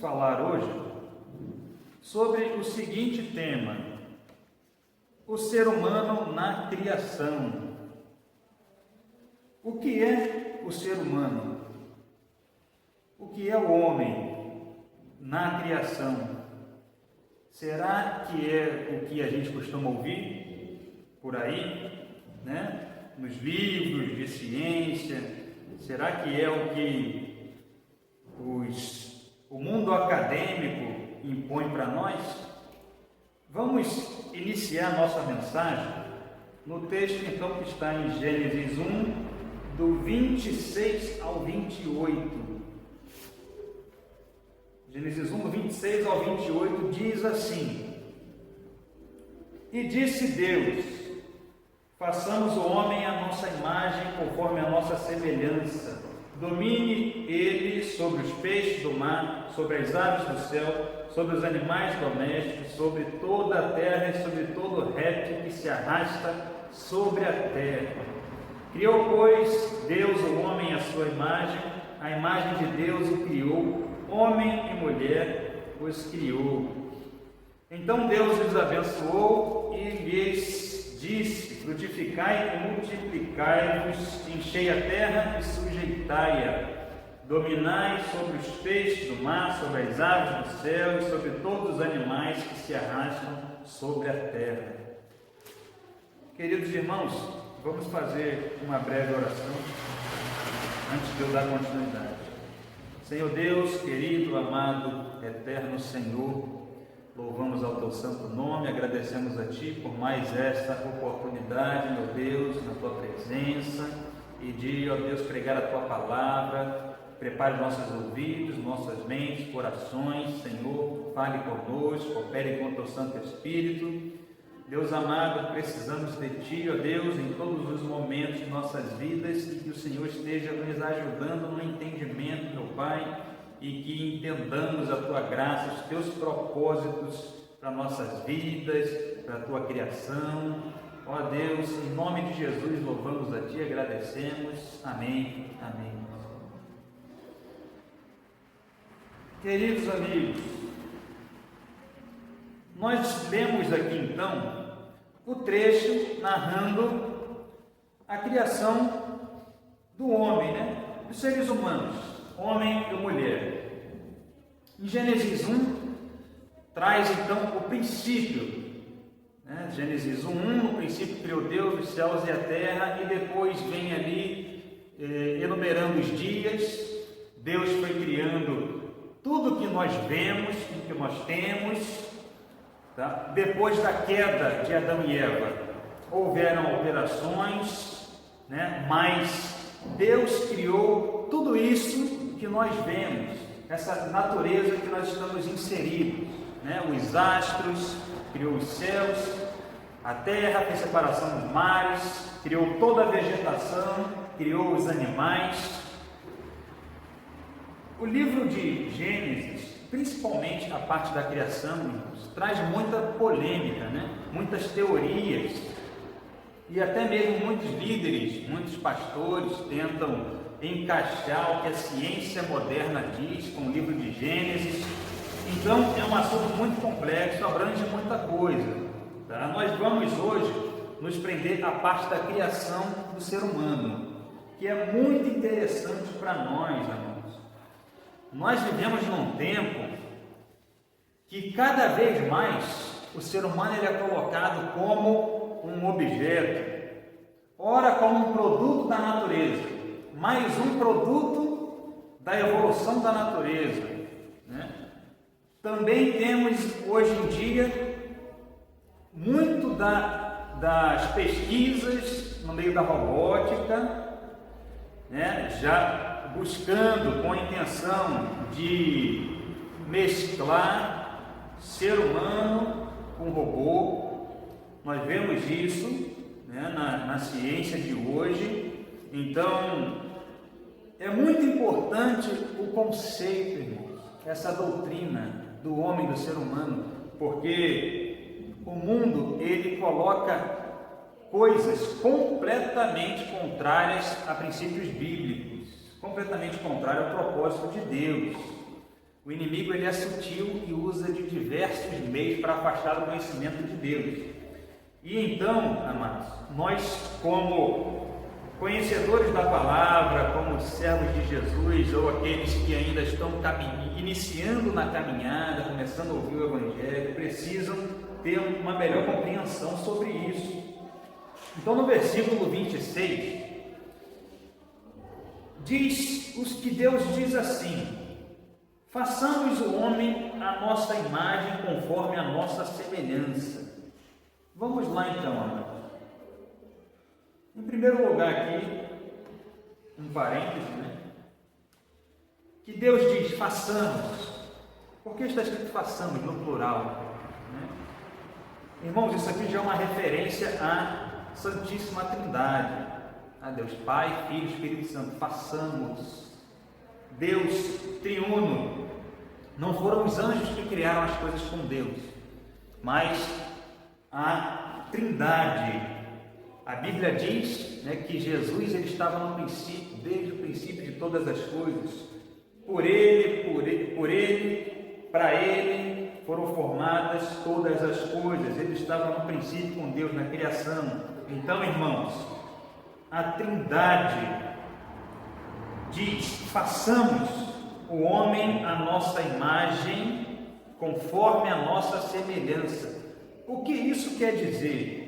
falar hoje sobre o seguinte tema: o ser humano na criação. O que é o ser humano? O que é o homem na criação? Será que é o que a gente costuma ouvir por aí, né? Nos livros de ciência? Será que é o que o mundo acadêmico impõe para nós? Vamos iniciar nossa mensagem no texto então que está em Gênesis 1, do 26 ao 28. Gênesis 1, do 26 ao 28 diz assim: E disse Deus: façamos o homem à nossa imagem, conforme a nossa semelhança. Domine ele sobre os peixes do mar, sobre as aves do céu, sobre os animais domésticos, sobre toda a terra e sobre todo réptil que se arrasta sobre a terra. Criou, pois, Deus o homem à sua imagem, a imagem de Deus o criou, homem e mulher os criou. Então Deus os abençoou e lhes disse: frutificai e multiplicai-vos, enchei a terra e sujeitai-a. Dominai sobre os peixes do mar, sobre as aves do céu e sobre todos os animais que se arrastam sobre a terra. Queridos irmãos, vamos fazer uma breve oração antes de eu dar continuidade. Senhor Deus, querido, amado, eterno Senhor, louvamos ao Teu santo nome, agradecemos a Ti por mais esta oportunidade, meu Deus, na Tua presença, e de, ó Deus, pregar a Tua palavra. Prepare nossos ouvidos, nossas mentes, corações, Senhor, fale conosco, opere com o Teu Santo Espírito. Deus amado, precisamos de Ti, ó Deus, em todos os momentos de nossas vidas, e que o Senhor esteja nos ajudando no entendimento, meu Pai, e que entendamos a Tua graça, os Teus propósitos para nossas vidas, para a Tua criação. Ó Deus, em nome de Jesus, louvamos a Ti, agradecemos. Amém. Amém. Queridos amigos, nós lemos aqui então o trecho narrando a criação do homem, né? Dos seres humanos, homem e mulher. Em Gênesis 1 traz então o princípio, né? Gênesis 1, no princípio criou Deus os céus e a terra, e depois vem ali enumerando os dias. Deus foi criando tudo que nós vemos, tudo que nós temos. Tá? Depois da queda de Adão e Eva, houveram alterações, né? Mas Deus criou tudo isso que nós vemos, essa natureza que nós estamos inseridos, né? Os astros, criou os céus, a terra, fez separação dos mares, criou toda a vegetação, criou os animais. O livro de Gênesis, principalmente a parte da criação, traz muita polêmica, né? Muitas teorias, e até mesmo muitos líderes, muitos pastores tentam encaixar o que a ciência moderna diz com o livro de Gênesis. Então é um assunto muito complexo, abrange muita coisa. Tá? Nós vamos hoje nos prender à parte da criação do ser humano, que é muito interessante para nós, irmãos. Nós vivemos num tempo que cada vez mais o ser humano ele é colocado como um objeto, ora como um produto da natureza, mais um produto da evolução da natureza, né? Também temos hoje em dia muito das pesquisas no meio da robótica, né? Já buscando com a intenção de mesclar ser humano com robô. Nós vemos isso, né, na ciência de hoje. Então é muito importante o conceito, irmãos, essa doutrina do homem, do ser humano, porque o mundo ele coloca coisas completamente contrárias a princípios bíblicos, completamente contrário ao propósito de Deus. O inimigo ele é sutil e usa de diversos meios para afastar o conhecimento de Deus. E então, amados, nós como conhecedores da palavra, como servos de Jesus, ou aqueles que ainda estão iniciando na caminhada, começando a ouvir o Evangelho, precisam ter uma melhor compreensão sobre isso. Então, no versículo 26, diz os que Deus diz assim: façamos o homem à nossa imagem, conforme a nossa semelhança. Vamos lá então, amados. Em primeiro lugar aqui, um parêntese, que Deus diz, façamos. Por que está escrito façamos no plural? Irmãos, isso aqui já é uma referência à Santíssima Trindade, a Deus Pai, Filho e Espírito Santo. Façamos. Deus triuno. Não foram os anjos que criaram as coisas com Deus, mas a Trindade. A Bíblia diz que Jesus ele estava no princípio, desde o princípio de todas as coisas. Por Ele, para Ele foram formadas todas as coisas. Ele estava no princípio com Deus na criação. Então, irmãos, a Trindade diz: façamos o homem à nossa imagem, conforme a nossa semelhança. O que isso quer dizer?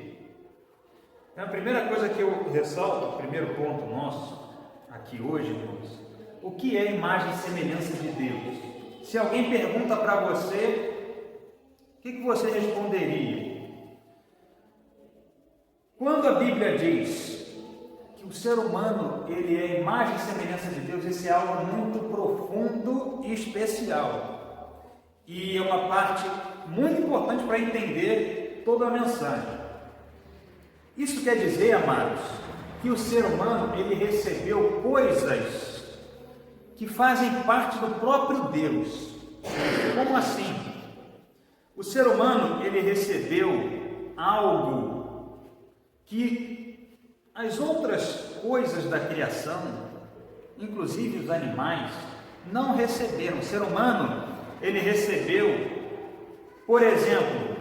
A primeira coisa que eu ressalto, o primeiro ponto nosso aqui hoje, irmãos, o que é imagem e semelhança de Deus? Se alguém pergunta para você, o que você responderia? Quando a Bíblia diz que o ser humano ele é imagem e semelhança de Deus, isso é algo muito profundo e especial. E é uma parte muito importante para entender toda a mensagem. Isso quer dizer, amados, que o ser humano ele recebeu coisas que fazem parte do próprio Deus. Como assim? O ser humano ele recebeu algo que as outras coisas da criação, inclusive os animais, não receberam. O ser humano ele recebeu, por exemplo,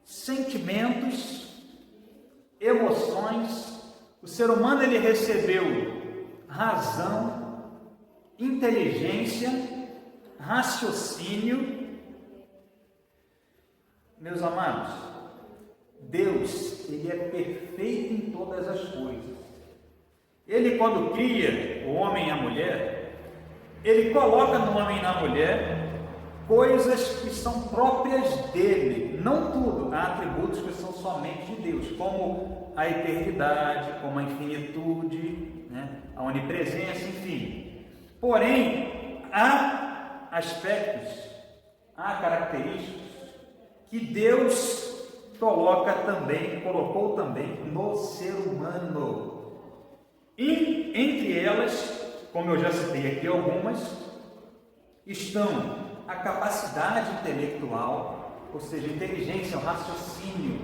sentimentos, emoções. O ser humano ele recebeu razão, inteligência, raciocínio. Meus amados, Deus ele é perfeito em todas as coisas. Ele, quando cria o homem e a mulher, ele coloca no homem e na mulher coisas que são próprias dele, não tudo. Há atributos que são somente de Deus, como a eternidade, como a infinitude, a onipresença, enfim. Porém, há aspectos, há características que Deus colocou também no ser humano. E entre elas, como eu já citei aqui algumas, estão a capacidade intelectual, ou seja, a inteligência, o raciocínio.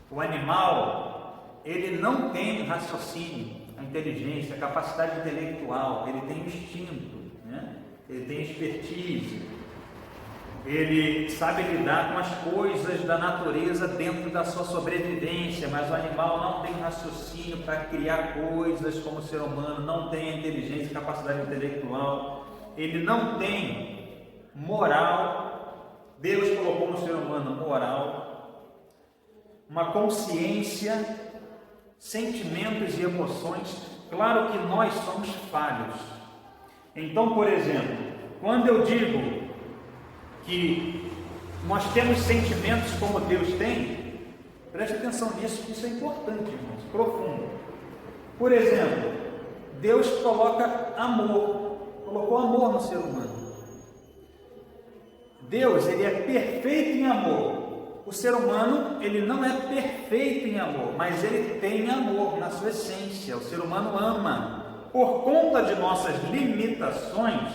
O animal, ele não tem raciocínio, a inteligência, a capacidade intelectual, ele tem instinto, ele tem expertise, ele sabe lidar com as coisas da natureza dentro da sua sobrevivência, mas o animal não tem raciocínio para criar coisas como o ser humano, não tem a inteligência, a capacidade intelectual, ele não tem moral. Deus colocou no ser humano moral, uma consciência, sentimentos e emoções. Claro que nós somos falhos. Então, por exemplo, quando eu digo que nós temos sentimentos como Deus tem, preste atenção nisso, que isso é importante, irmãos, profundo. Por exemplo, Deus colocou amor no ser humano. Deus, ele é perfeito em amor. O ser humano, ele não é perfeito em amor, mas ele tem amor na sua essência. O ser humano ama. Por conta de nossas limitações,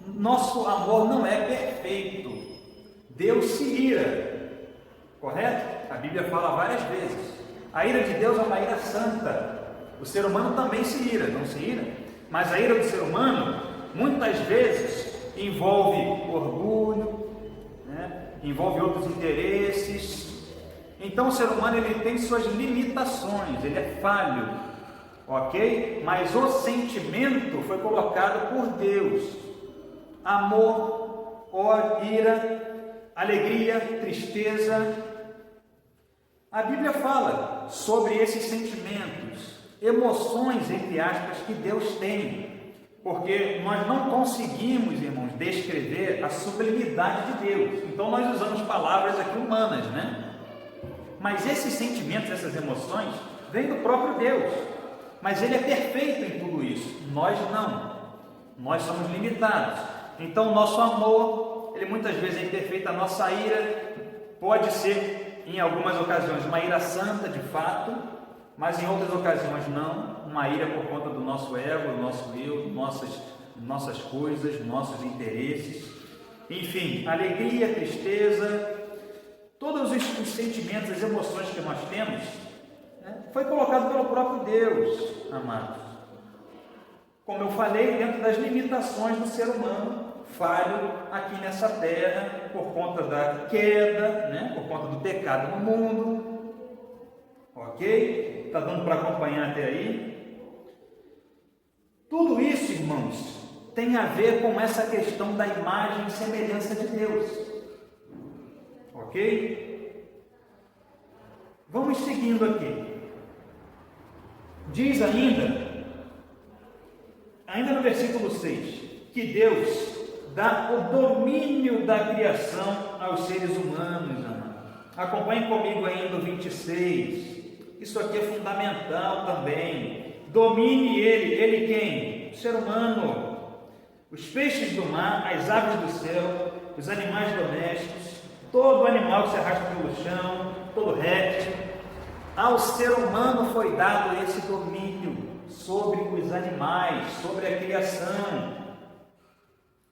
nosso amor não é perfeito. Deus se ira, correto? A Bíblia fala várias vezes. A ira de Deus é uma ira santa. O ser humano também se ira, não se ira? Mas a ira do ser humano, muitas vezes, envolve orgulho, né? Envolve outros interesses. Então o ser humano ele tem suas limitações, ele é falho, ok? Mas o sentimento foi colocado por Deus: amor, ira, alegria, tristeza. A Bíblia fala sobre esses sentimentos, emoções, entre aspas, que Deus tem, porque nós não conseguimos, irmãos, descrever a sublimidade de Deus. Então nós usamos palavras aqui humanas, né? Mas esses sentimentos, essas emoções, vêm do próprio Deus. Mas Ele é perfeito em tudo isso. Nós não. Nós somos limitados. Então o nosso amor, ele muitas vezes é imperfeito. A nossa ira pode ser, em algumas ocasiões, uma ira santa de fato, mas em outras ocasiões não. Uma ira por conta do nosso ego, do nosso eu, nossas coisas, nossos interesses. Enfim, alegria, tristeza, todos os sentimentos, as emoções que nós temos, né, foi colocado pelo próprio Deus, amados. Como eu falei, dentro das limitações do ser humano falho aqui nessa terra, por conta da queda, né, por conta do pecado no mundo. Ok? Está dando para acompanhar até aí? Tudo isso, irmãos, tem a ver com essa questão da imagem e semelhança de Deus. Ok? Vamos seguindo aqui. Diz ainda no versículo 6, que Deus dá o domínio da criação aos seres humanos, amados. Acompanhe comigo ainda o 26. Isso aqui é fundamental também. Domine ele quem? O ser humano. Os peixes do mar, as aves do céu, os animais domésticos, todo animal que se arrasta pelo chão, todo réptil. Ao ser humano foi dado esse domínio sobre os animais, sobre a criação.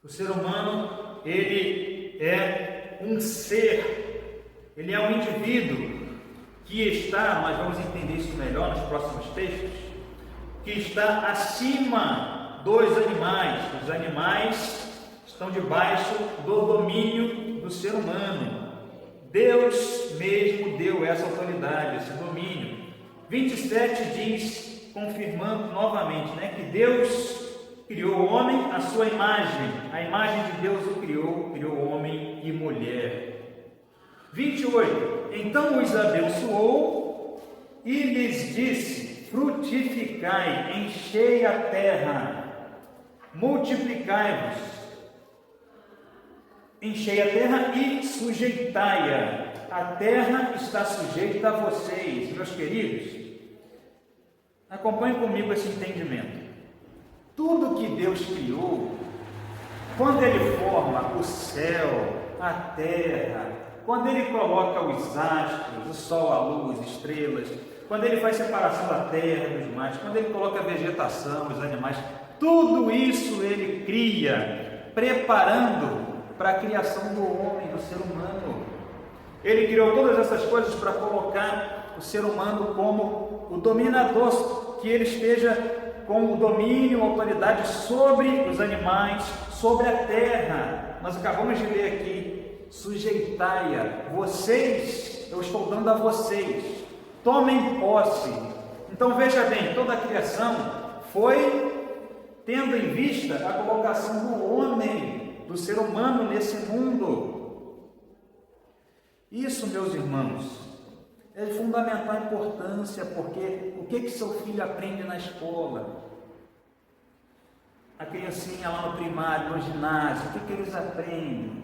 O ser humano, ele é um ser, ele é um indivíduo que está, nós vamos entender isso melhor nos próximos textos, que está acima dos animais. Os animais estão debaixo do domínio do ser humano. Deus mesmo deu essa autoridade, esse domínio. 27 diz, confirmando novamente, né, que Deus criou o homem à sua imagem. A imagem de Deus o criou homem e mulher. 28. Então os abençoou e lhes disse: frutificai, enchei a terra, multiplicai-vos, enchei a terra e sujeitai-a. A terra está sujeita a vocês, meus queridos. Acompanhe comigo esse entendimento. Tudo que Deus criou, quando Ele forma o céu, a terra, quando Ele coloca os astros, o sol, a luz, estrelas, quando Ele faz separação da terra dos mares, quando Ele coloca a vegetação, os animais, tudo isso Ele cria, preparando para a criação do homem, do ser humano. Ele criou todas essas coisas para colocar o ser humano como o dominador, que ele esteja com o domínio, a autoridade sobre os animais, sobre a terra. Nós acabamos de ler aqui: sujeitai-a, vocês, eu estou dando a vocês, tomem posse. Então veja bem, toda a criação foi tendo em vista a colocação do homem, do ser humano nesse mundo. Isso, meus irmãos, é de fundamental importância, porque o que seu filho aprende na escola? A criancinha lá no primário, no ginásio, o que eles aprendem?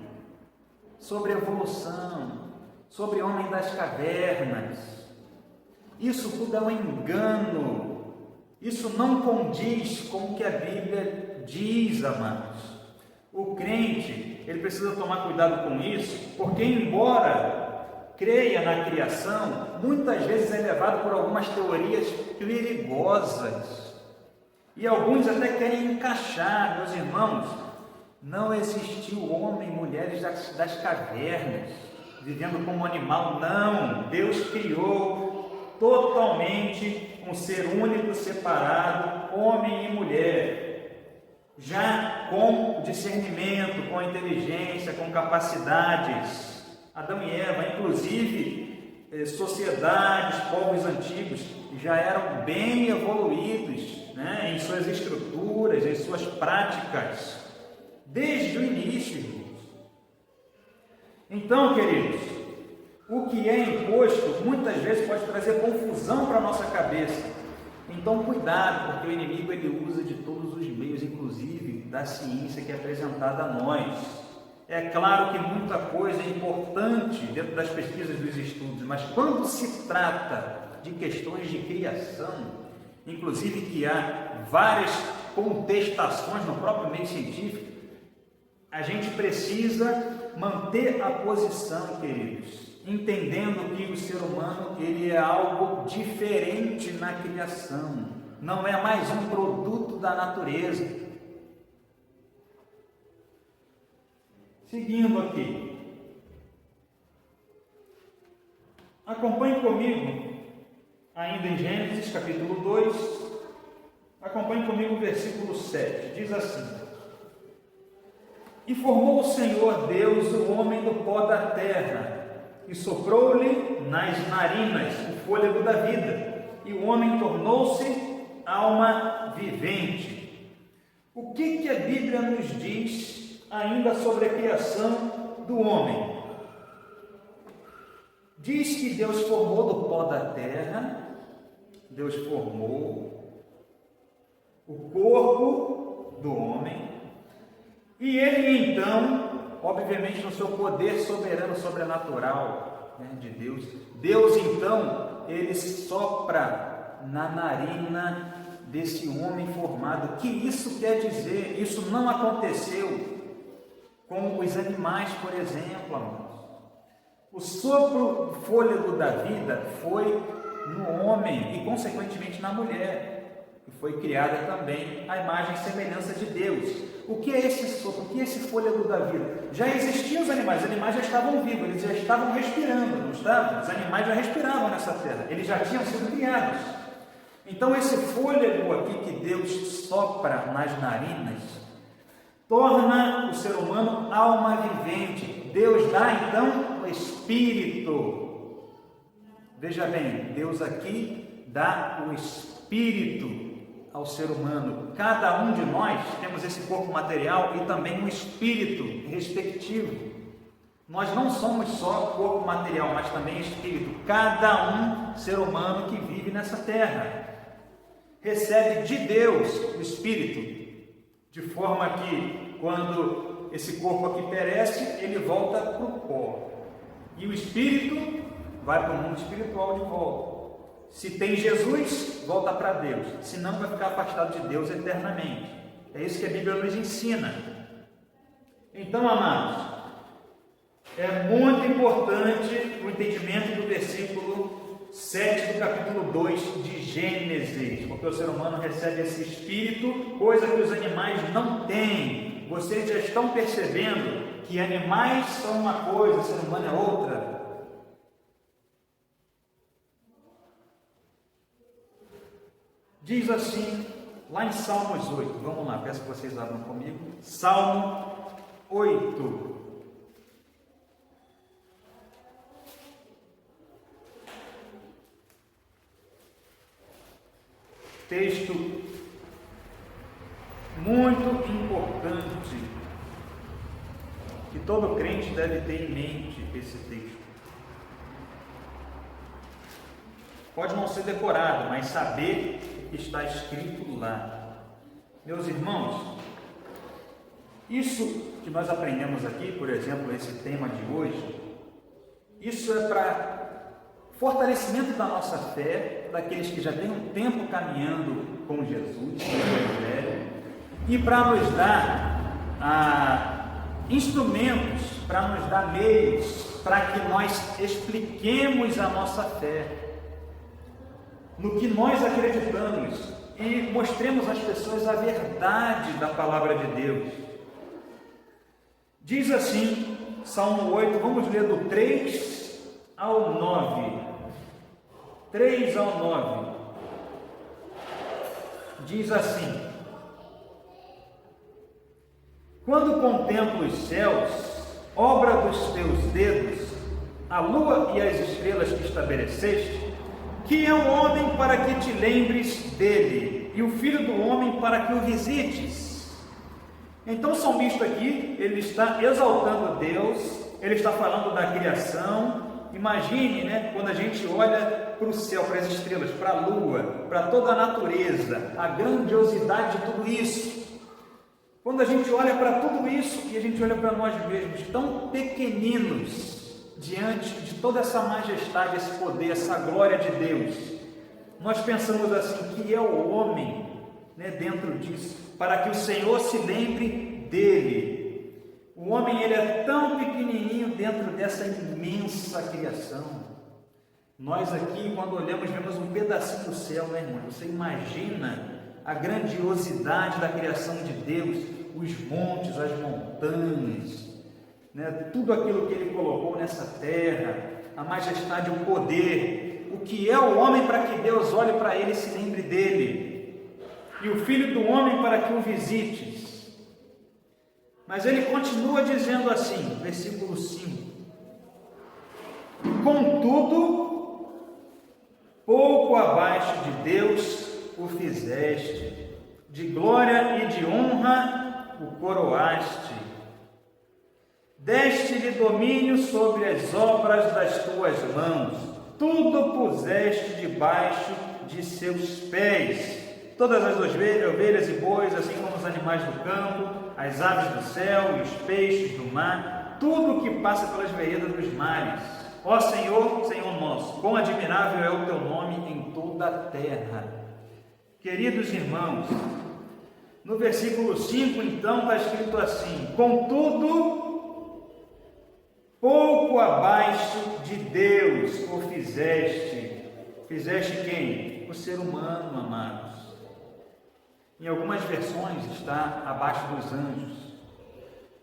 Sobre evolução, sobre homem das cavernas. Isso tudo é um engano. Isso não condiz com o que a Bíblia diz, amados. O crente, ele precisa tomar cuidado com isso, porque embora creia na criação, muitas vezes é levado por algumas teorias perigosas. E alguns até querem encaixar, meus irmãos, não existiu homem e mulheres das cavernas, vivendo como animal, não. Deus criou totalmente um ser único, separado, homem e mulher. já com discernimento, com inteligência, com capacidades. Adão e Eva, inclusive, sociedades, povos antigos, já eram bem evoluídos, né, em suas estruturas, em suas práticas, desde o início, irmãos. Então, queridos, o que é imposto muitas vezes pode trazer confusão para a nossa cabeça. Então, cuidado, porque o inimigo ele usa de todos os meios, inclusive da ciência que é apresentada a nós. É claro que muita coisa é importante dentro das pesquisas dos estudos, mas quando se trata de questões de criação, inclusive que há várias contestações no próprio meio científico, a gente precisa manter a posição, queridos, entendendo que o ser humano ele é algo diferente na criação, não é mais um produto da natureza. Seguindo aqui, acompanhe comigo, ainda em Gênesis capítulo 2, acompanhe comigo o versículo 7, diz assim: E formou o Senhor Deus o homem do pó da terra, e soprou-lhe nas narinas o fôlego da vida, e o homem tornou-se alma vivente. O que a Bíblia nos diz ainda sobre a criação do homem? Diz que Deus formou do pó da terra, Deus formou o corpo do homem, e ele então, obviamente no seu poder soberano, sobrenatural, né, de Deus, Deus então, ele sopra na narina desse homem formado. O que isso quer dizer? Isso não aconteceu com os animais, por exemplo, amados. O sopro do fôlego da vida foi no homem e, consequentemente, na mulher, que foi criada também à imagem e semelhança de Deus. O que é esse sopro? O que é esse fôlego da vida? Já existiam os animais já estavam vivos, eles já estavam respirando, não estavam? Os animais já respiravam nessa terra, eles já tinham sido criados. Então, esse fôlego aqui que Deus sopra nas narinas torna o ser humano alma vivente. Deus dá então o Espírito. Veja bem, Deus aqui dá o Espírito ao ser humano. Cada um de nós temos esse corpo material e também um espírito respectivo. Nós não somos só corpo material, mas também espírito. Cada um ser humano que vive nessa terra recebe de Deus o Espírito, de forma que quando esse corpo aqui perece, ele volta para o pó. E o Espírito vai para o mundo espiritual de volta. Se tem Jesus, volta para Deus. Se não, vai ficar afastado de Deus eternamente. É isso que a Bíblia nos ensina. Então, amados, é muito importante o entendimento do versículo 7 do capítulo 2 de Gênesis, porque o ser humano recebe esse espírito, coisa que os animais não têm. Vocês já estão percebendo que animais são uma coisa, o ser humano é outra? Diz assim, lá em Salmos 8, vamos lá, peço que vocês abram comigo, Salmo 8. Texto muito importante, que todo crente deve ter em mente esse texto. Pode não ser decorado, mas saber o que está escrito lá. Meus irmãos, isso que nós aprendemos aqui, por exemplo, esse tema de hoje, isso é para fortalecimento da nossa fé, daqueles que já têm um tempo caminhando com Jesus, no Evangelho, e para nos dar instrumentos, para nos dar meios, para que nós expliquemos a nossa fé, no que nós acreditamos, e mostremos às pessoas a verdade da palavra de Deus. Diz assim, Salmo 8, vamos ler do 3 ao 9. 3 ao 9, diz assim: Quando contemplo os céus, obra dos teus dedos, a lua e as estrelas que estabeleceste, que é o homem para que te lembres dele, e o filho do homem para que o visites. Então o salmista aqui, ele está exaltando Deus, ele está falando da criação. Imagine, quando a gente olha para o céu, para as estrelas, para a lua, para toda a natureza, a grandiosidade de tudo isso. Quando a gente olha para tudo isso e a gente olha para nós mesmos, tão pequeninos, diante de toda essa majestade, esse poder, essa glória de Deus, nós pensamos assim, que é o homem, dentro disso, para que o Senhor se lembre dele. O homem, ele é tão pequenininho dentro dessa imensa criação. Nós aqui, quando olhamos, vemos um pedacinho do céu, irmão? Você imagina a grandiosidade da criação de Deus, os montes, as montanhas, tudo aquilo que Ele colocou nessa terra, a majestade, o poder, o que é o homem para que Deus olhe para ele e se lembre dele, e o filho do homem para que o visites. Mas ele continua dizendo assim, versículo 5: contudo, pouco abaixo de Deus o fizeste, de glória e de honra o coroaste. Deste-lhe domínio sobre as obras das tuas mãos, tudo puseste debaixo de seus pés. Todas as ovelhas e bois, assim como os animais do campo, as aves do céu e os peixes do mar, tudo que passa pelas veredas dos mares. Ó Senhor, Senhor nosso, quão admirável é o teu nome em toda a terra. Queridos irmãos, no versículo 5, então, está escrito assim: contudo, pouco abaixo de Deus o fizeste. Fizeste quem? O ser humano, amados. Em algumas versões está abaixo dos anjos.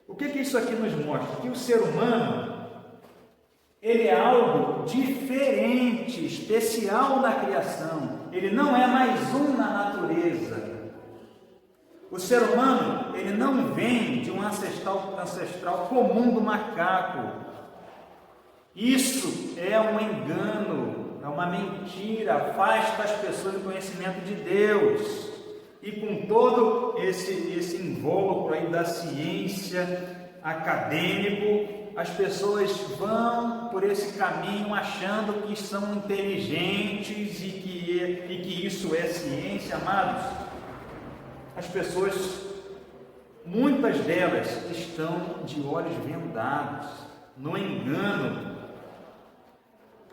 O que isso aqui nos mostra? Que o ser humano, ele é algo diferente, especial na criação. Ele não é mais um na natureza. O ser humano, ele não vem de um ancestral comum do macaco. Isso é um engano, é uma mentira, afasta as pessoas do conhecimento de Deus. E com todo esse invólucro aí da ciência acadêmico, as pessoas vão por esse caminho achando que são inteligentes e que isso é ciência, amados. As pessoas, muitas delas, estão de olhos vendados, no engano.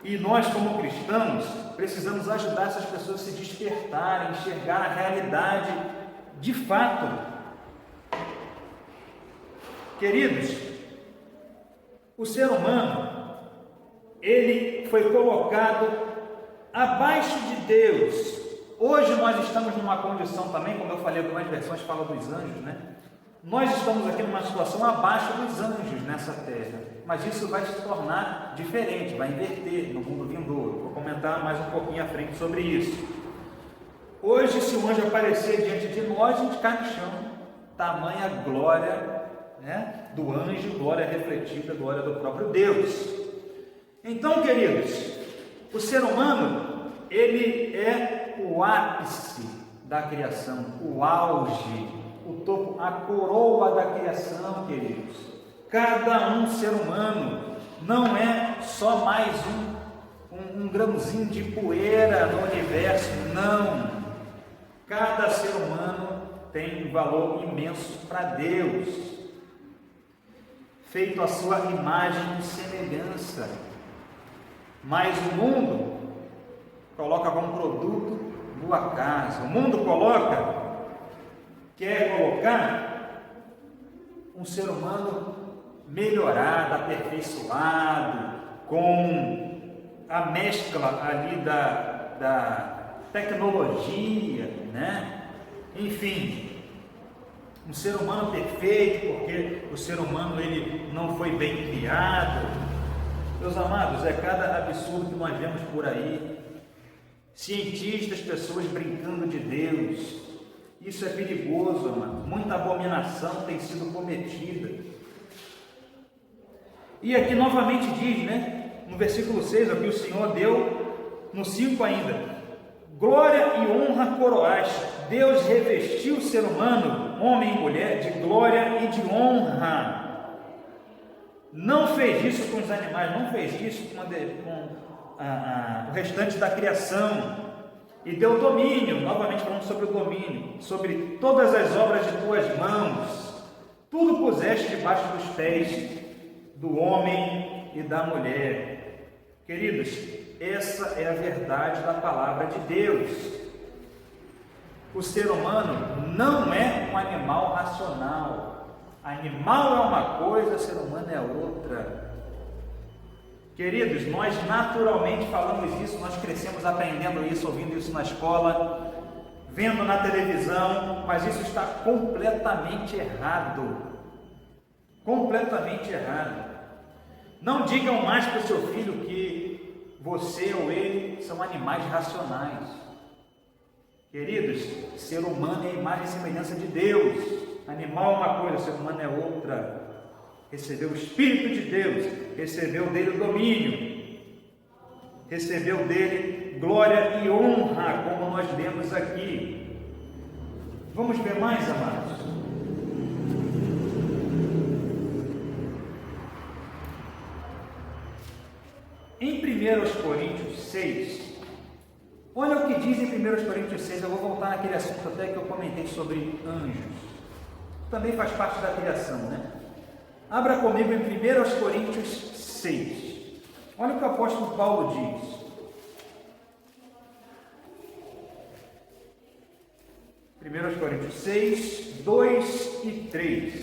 E nós, como cristãos, precisamos ajudar essas pessoas a se despertarem, enxergar a realidade de fato. Queridos, o ser humano, ele foi colocado abaixo de Deus. Hoje nós estamos numa condição também, como eu falei, algumas versões falam dos anjos, Nós estamos aqui numa situação abaixo dos anjos nessa terra, mas isso vai se tornar diferente, vai inverter no mundo vindouro. Vou comentar mais um pouquinho à frente sobre isso. Hoje, se um anjo aparecer diante de nós, a gente cai no chão. Tamanha glória, do anjo, glória refletida, glória do próprio Deus. Então, queridos, o ser humano, ele é o ápice da criação, o auge, o topo, a coroa da criação, queridos. Cada um ser humano não é só mais um grãozinho de poeira no universo, não. Cada ser humano tem um valor imenso para Deus, feito à sua imagem e semelhança. Mas o mundo coloca como produto do acaso. O mundo quer colocar um ser humano melhorado, aperfeiçoado, com a mescla ali da tecnologia, Enfim, um ser humano perfeito, porque o ser humano ele não foi bem criado. Meus amados, é cada absurdo que nós vemos por aí. Cientistas, pessoas brincando de Deus. Isso é perigoso, amado. Muita abominação tem sido cometida. E aqui novamente diz, né, no versículo 6, aqui o Senhor deu, no 5 ainda: glória e honra coroaste. Deus revestiu o ser humano, homem e mulher, de glória e de honra. Não fez isso com os animais, não fez isso com o restante da criação. E deu domínio, novamente falando sobre o domínio, sobre todas as obras de tuas mãos. Tudo puseste debaixo dos pés do homem e da mulher. Queridos, essa é a verdade da palavra de Deus. O ser humano não é um animal racional. Animal é uma coisa, ser humano é outra. Queridos, nós naturalmente falamos isso, nós crescemos aprendendo isso, ouvindo isso na escola, vendo na televisão, mas isso está completamente errado. Completamente errado. Não digam mais para o seu filho que você ou ele são animais racionais. Queridos, ser humano é a imagem e semelhança de Deus. Animal é uma coisa, ser humano é outra. Recebeu o Espírito de Deus, recebeu dele o domínio, recebeu dele glória e honra, como nós lemos aqui. Vamos ver mais, amados? Em 1 Coríntios 6, olha o que diz em 1 Coríntios 6, eu vou voltar naquele assunto até que eu comentei sobre anjos. Também faz parte da criação, né? Abra comigo em 1 Coríntios 6. Olha o que o apóstolo Paulo diz. 1 Coríntios 6, 2 e 3.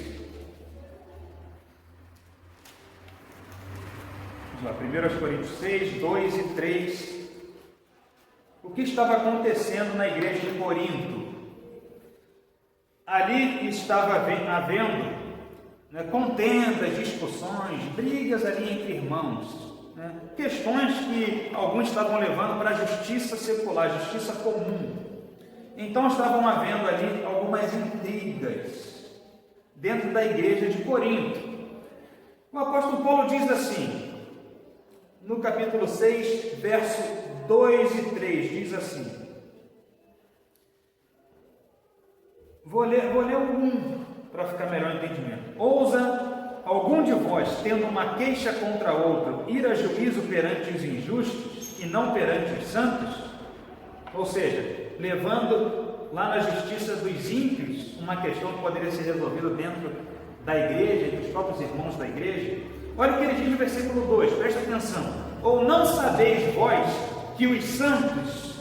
Vamos lá, 1 Coríntios 6, 2 e 3. O que estava acontecendo na igreja de Corinto? Ali estava havendo contendas, discussões, brigas ali entre irmãos, questões que alguns estavam levando para a justiça secular, justiça comum. Então estavam havendo ali algumas intrigas dentro da igreja de Corinto. O apóstolo Paulo diz assim, no capítulo 6, verso 2 e 3, diz assim, vou ler o 1 para ficar melhor o entendimento. Ousa algum de vós, tendo uma queixa contra outro, ir a juízo perante os injustos e não perante os santos? Ou seja, levando lá na justiça dos ímpios uma questão que poderia ser resolvida dentro da igreja, entre os próprios irmãos da igreja. Olha o que ele diz no versículo 2, presta atenção. Ou não sabeis vós que os santos,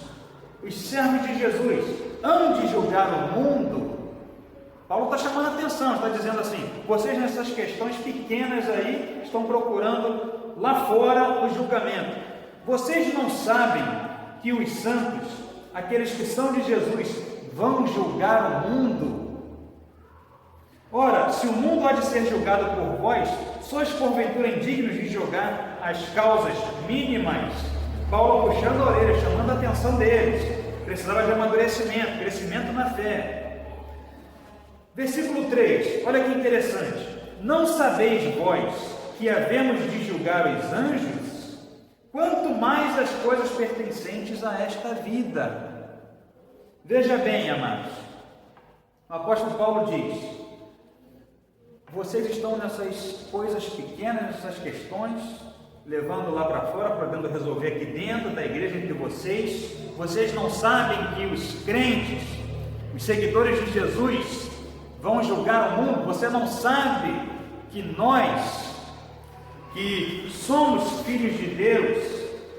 os servos de Jesus, hão de julgar o mundo? Paulo está chamando a atenção, está dizendo assim, vocês nessas questões pequenas aí, estão procurando lá fora o julgamento. Vocês não sabem que os santos, aqueles que são de Jesus, vão julgar o mundo? Ora, se o mundo há de ser julgado por vós, sois porventura indignos de julgar as causas mínimas? Paulo puxando a orelha, chamando a atenção deles. Precisava de amadurecimento, crescimento na fé. Versículo 3, olha que interessante. Não sabeis vós que havemos de julgar os anjos? Quanto mais as coisas pertencentes a esta vida. Veja bem, amados, o apóstolo Paulo diz, vocês estão nessas coisas pequenas, nessas questões, levando lá para fora, podendo resolver aqui dentro da igreja entre vocês. Vocês não sabem que os crentes, os seguidores de Jesus, vão julgar o mundo? Você não sabe que nós, que somos filhos de Deus,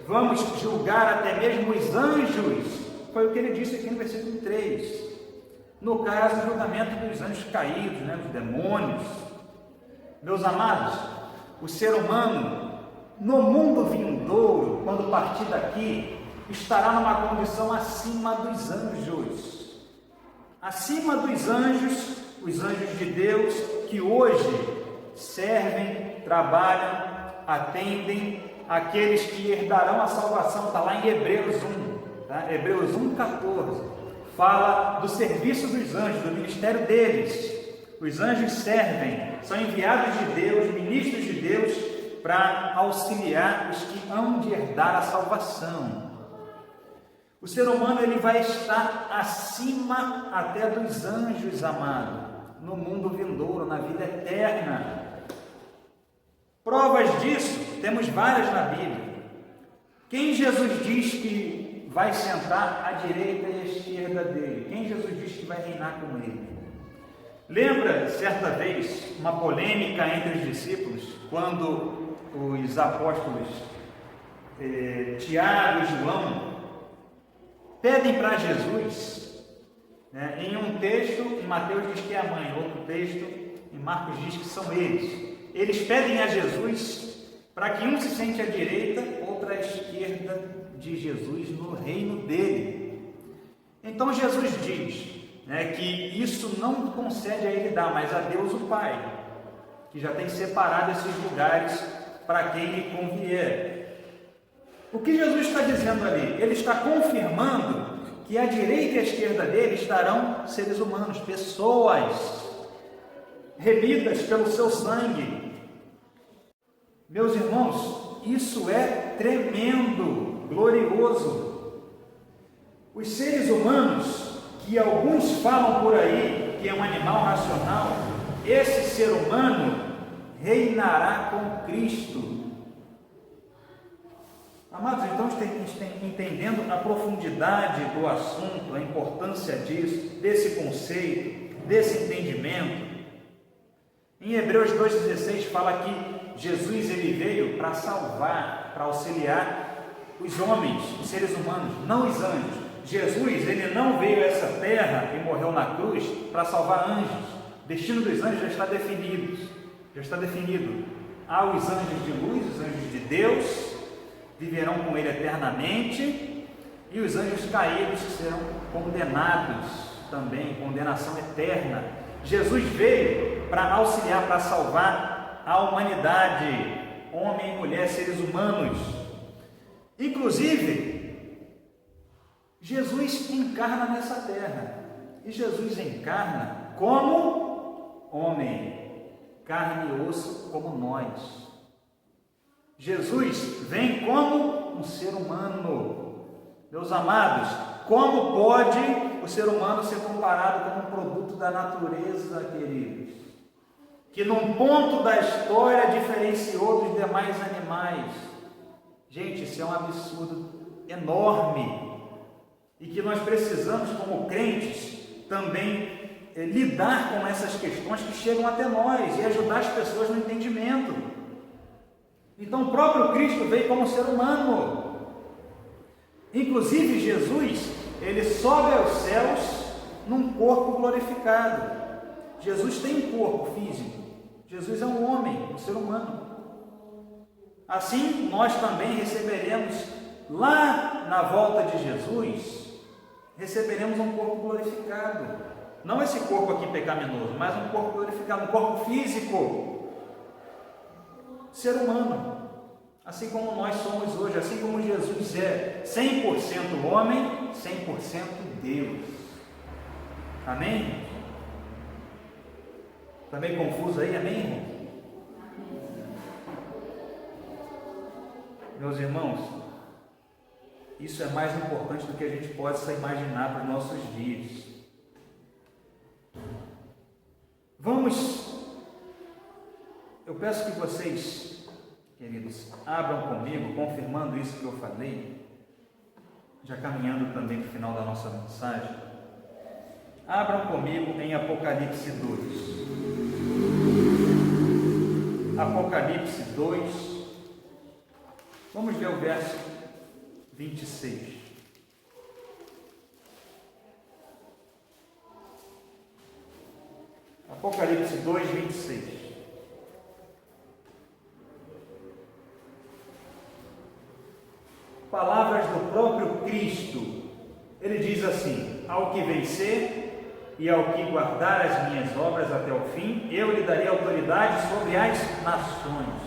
vamos julgar até mesmo os anjos? Foi o que ele disse aqui no versículo 3. No caso, o julgamento dos anjos caídos, os demônios. Meus amados, o ser humano, no mundo vindouro, quando partir daqui, estará numa condição acima dos anjos. Acima dos anjos, os anjos de Deus, que hoje servem, trabalham, atendem aqueles que herdarão a salvação. Está lá em Hebreus 1, tá? Hebreus 1,14. fala do serviço dos anjos, do ministério deles. Os anjos servem, são enviados de Deus, ministros de Deus, para auxiliar os que hão de herdar a salvação. O ser humano ele vai estar acima até dos anjos, amado, no mundo vindouro, na vida eterna. Provas disso temos várias na Bíblia. Quem Jesus diz que vai sentar à direita e à esquerda dele? Quem Jesus diz que vai reinar com ele? Lembra, certa vez, uma polêmica entre os discípulos, quando os apóstolos Tiago e João pedem para Jesus, em um texto, em Mateus diz que é a mãe, em outro texto, em Marcos diz que são eles. Eles pedem a Jesus para que um se sente à direita, outro à esquerda de Jesus no reino dele. Então Jesus diz que isso não concede a ele dar, mas a Deus o Pai, que já tem separado esses lugares para quem lhe convier. O que Jesus está dizendo ali? Ele está confirmando que à direita e à esquerda dele estarão seres humanos, pessoas remidas pelo seu sangue. Meus irmãos, isso é tremendo, glorioso. Os seres humanos, que alguns falam por aí que é um animal racional, esse ser humano reinará com Cristo. Amados, então entendendo a profundidade do assunto, a importância disso, desse conceito, desse entendimento, em Hebreus 2,16 fala que Jesus ele veio para salvar, para auxiliar os homens, os seres humanos, não os anjos. Jesus ele não veio a essa terra e morreu na cruz para salvar anjos. O destino dos anjos já está definido. Há os anjos de luz, os anjos de Deus, viverão com ele eternamente, e os anjos caídos serão condenados também, condenação eterna. Jesus veio para auxiliar, para salvar a humanidade, homem e mulher, seres humanos. Inclusive, Jesus encarna nessa terra, e Jesus encarna como homem, carne e osso como nós. Jesus vem como um ser humano. Meus amados, como pode o ser humano ser comparado com um produto da natureza, queridos? Que num ponto da história diferenciou dos demais animais. Gente, isso é um absurdo enorme. E que nós precisamos, como crentes, também lidar com essas questões que chegam até nós e ajudar as pessoas no entendimento. Então, o próprio Cristo veio como ser humano. Inclusive, Jesus, ele sobe aos céus num corpo glorificado. Jesus tem um corpo físico. Jesus é um homem, um ser humano. Assim, nós também receberemos, lá na volta de Jesus, receberemos um corpo glorificado. Não esse corpo aqui pecaminoso, mas um corpo glorificado, um corpo físico. Ser humano. Assim como nós somos hoje, assim como Jesus é 100% homem, 100% Deus. Amém? Está meio confuso aí, amém, irmão? Meus irmãos, isso é mais importante do que a gente possa imaginar para os nossos dias. Eu peço que vocês, queridos, abram comigo, confirmando isso que eu falei, já caminhando também para o final da nossa mensagem. Abram comigo em Apocalipse 2. Apocalipse 2. Vamos ler o verso 26. Apocalipse 2, 26. Palavras do próprio Cristo. Ele diz assim: ao que vencer e ao que guardar as minhas obras até o fim, eu lhe darei autoridade sobre as nações.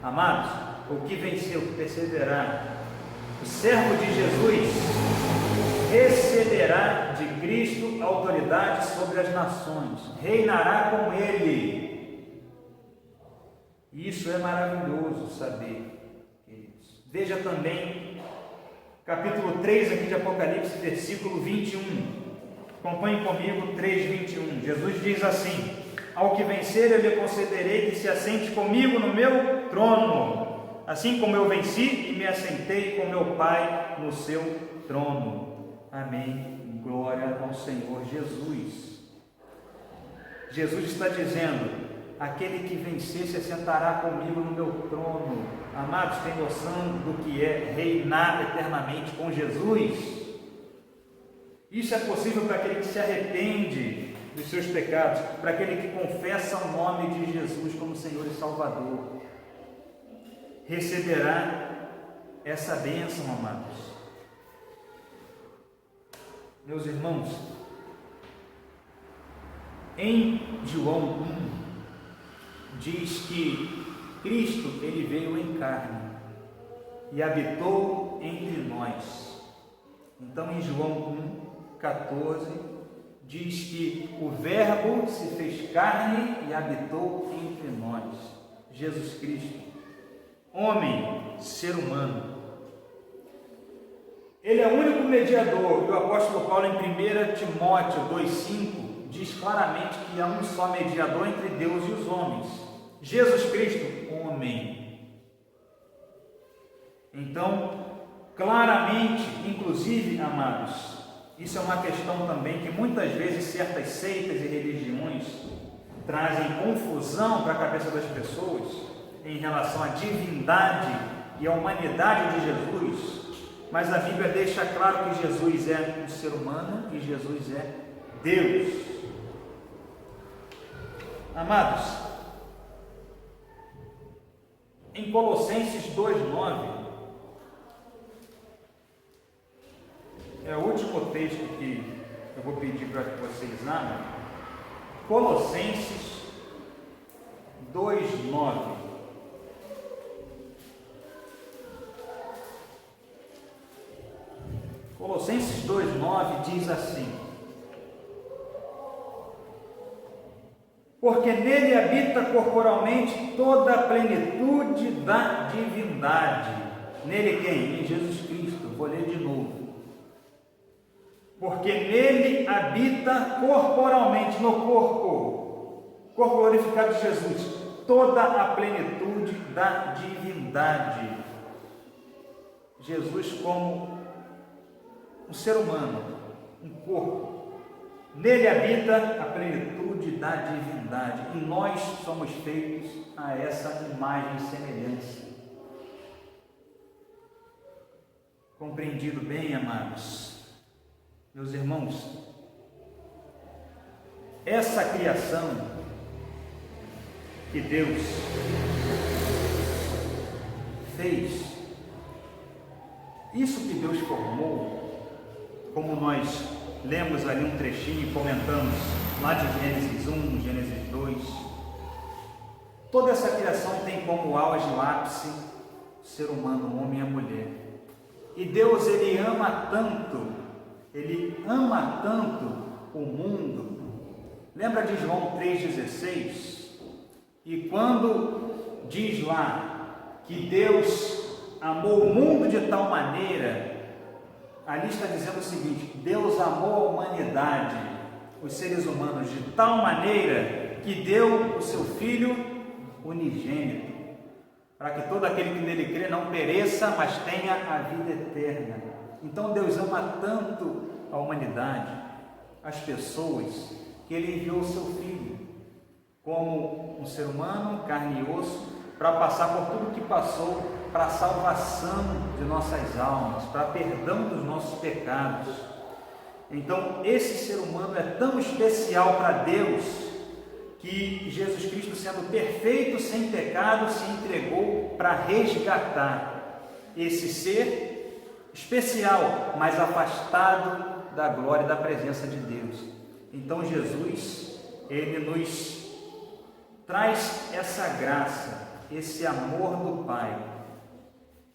Amados, o que venceu, o que perseverar, o servo de Jesus, receberá de Cristo autoridade sobre as nações, reinará com Ele. Isso é maravilhoso saber, queridos. Veja também, capítulo 3 aqui de Apocalipse, versículo 21. Acompanhe comigo, 3:21. Jesus diz assim: ao que vencer eu lhe concederei que se assente comigo no meu trono, assim como eu venci e me assentei com meu Pai no seu trono. Amém. Glória ao Senhor Jesus. Jesus está dizendo: aquele que vencer se assentará comigo no meu trono. Amados, tem noção do que é reinar eternamente com Jesus? Isso é possível para aquele que se arrepende dos seus pecados, para aquele que confessa o nome de Jesus como Senhor e Salvador. Receberá essa bênção, amados. Meus irmãos, em João 1, diz que Cristo, ele veio em carne e habitou entre nós. Então, em João 1:14, diz que o Verbo se fez carne e habitou entre nós. Jesus Cristo, homem, ser humano. Ele é o único mediador, e o apóstolo Paulo, em 1 Timóteo 2,5, diz claramente que há um só mediador entre Deus e os homens: Jesus Cristo, homem. Então, claramente, inclusive, amados, isso é uma questão também que muitas vezes certas seitas e religiões trazem confusão para a cabeça das pessoas em relação à divindade e à humanidade de Jesus, mas a Bíblia deixa claro que Jesus é um ser humano e Jesus é Deus. Amados, em Colossenses 2:9, é o último texto que eu vou pedir para que vocês abram. Colossenses 2:9. Colossenses 2:9 diz assim: porque nele habita corporalmente toda a plenitude da divindade. Nele quem? Em Jesus Cristo. Vou ler de novo. Porque nele habita corporalmente, no corpo glorificado de Jesus, toda a plenitude da divindade. Jesus como um ser humano, um corpo. Nele habita a plenitude da divindade, e nós somos feitos a essa imagem e semelhança. Compreendido bem, amados? Meus irmãos, essa criação que Deus fez, isso que Deus formou, como nós lemos ali um trechinho e comentamos lá de Gênesis 1, Gênesis 2, toda essa criação tem como auge, o ápice, o ser humano, o homem e a mulher. E Deus, ele ama tanto o mundo. Lembra de João 3,16? E quando diz lá que Deus amou o mundo de tal maneira, ali está dizendo o seguinte: Deus amou a humanidade, os seres humanos, de tal maneira que deu o seu Filho unigênito, para que todo aquele que nele crê não pereça, mas tenha a vida eterna. Então Deus ama tanto a humanidade, as pessoas, que Ele enviou o seu Filho como um ser humano, carne e osso, para passar por tudo que passou, para a salvação de nossas almas, para perdão dos nossos pecados. Então esse ser humano é tão especial para Deus, que Jesus Cristo, sendo perfeito, sem pecado, se entregou para resgatar esse ser especial, mas afastado da glória e da presença de Deus. Então Jesus, ele nos traz essa graça, esse amor do Pai,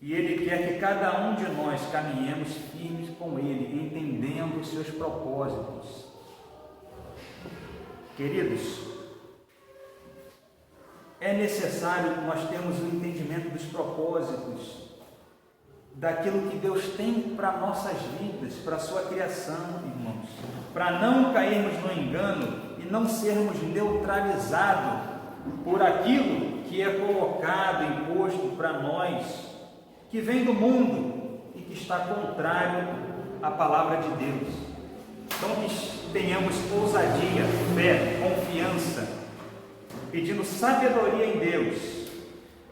E Ele quer que cada um de nós caminhemos firmes com Ele, entendendo os seus propósitos. Queridos, é necessário que nós tenhamos o entendimento dos propósitos, daquilo que Deus tem para nossas vidas, para a sua criação, irmãos, para não cairmos no engano e não sermos neutralizados por aquilo que é colocado, imposto para nós, que vem do mundo e que está contrário à palavra de Deus. Então que tenhamos ousadia, fé, confiança, pedindo sabedoria em Deus,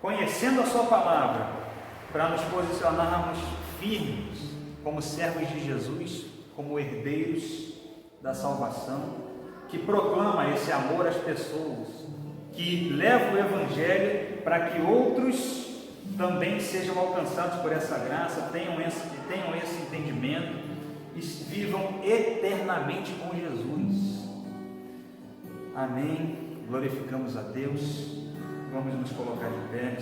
conhecendo a sua palavra, para nos posicionarmos firmes como servos de Jesus, como herdeiros da salvação, que proclama esse amor às pessoas, que leva o Evangelho para que outros também sejam alcançados por essa graça, tenham esse entendimento e vivam eternamente com Jesus. Amém. Glorificamos a Deus. Vamos nos colocar de pé.